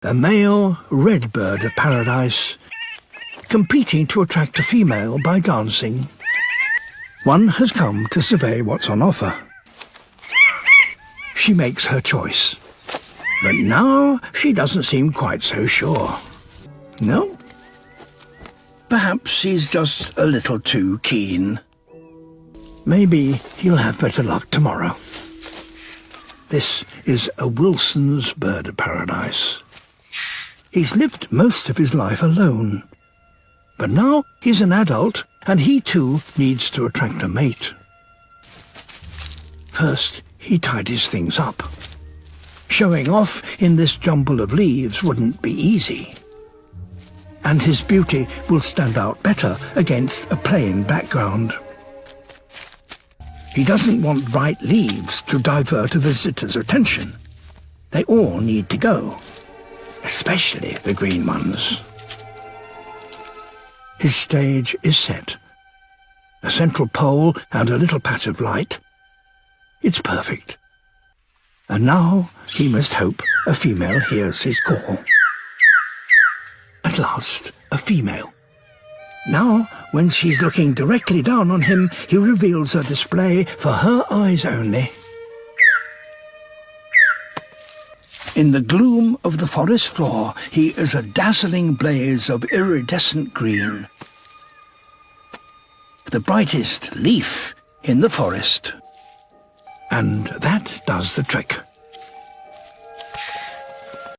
A male red bird of paradise, competing to attract a female by dancing. One has come to survey what's on offer. She makes her choice, but now she doesn't seem quite so sure. No? Perhaps he's just a little too keen. Maybe he'll have better luck tomorrow. This is a Wilson's bird of paradise. He's lived most of his life alone, but now he's an adult and he too needs to attract a mate. First, he tidies things up. Showing off in this jumble of leaves wouldn't be easy. And his beauty will stand out better against a plain background. He doesn't want bright leaves to divert a visitor's attention. They all need to go, especially the green ones. His stage is set. A central pole and a little patch of light. It's perfect. And now he must hope a female hears his call. At last, a female. Now, when she's looking directly down on him, he reveals her display for her eyes only. In the gloom of the forest floor, he is a dazzling blaze of iridescent green. The brightest leaf in the forest. And that does the trick.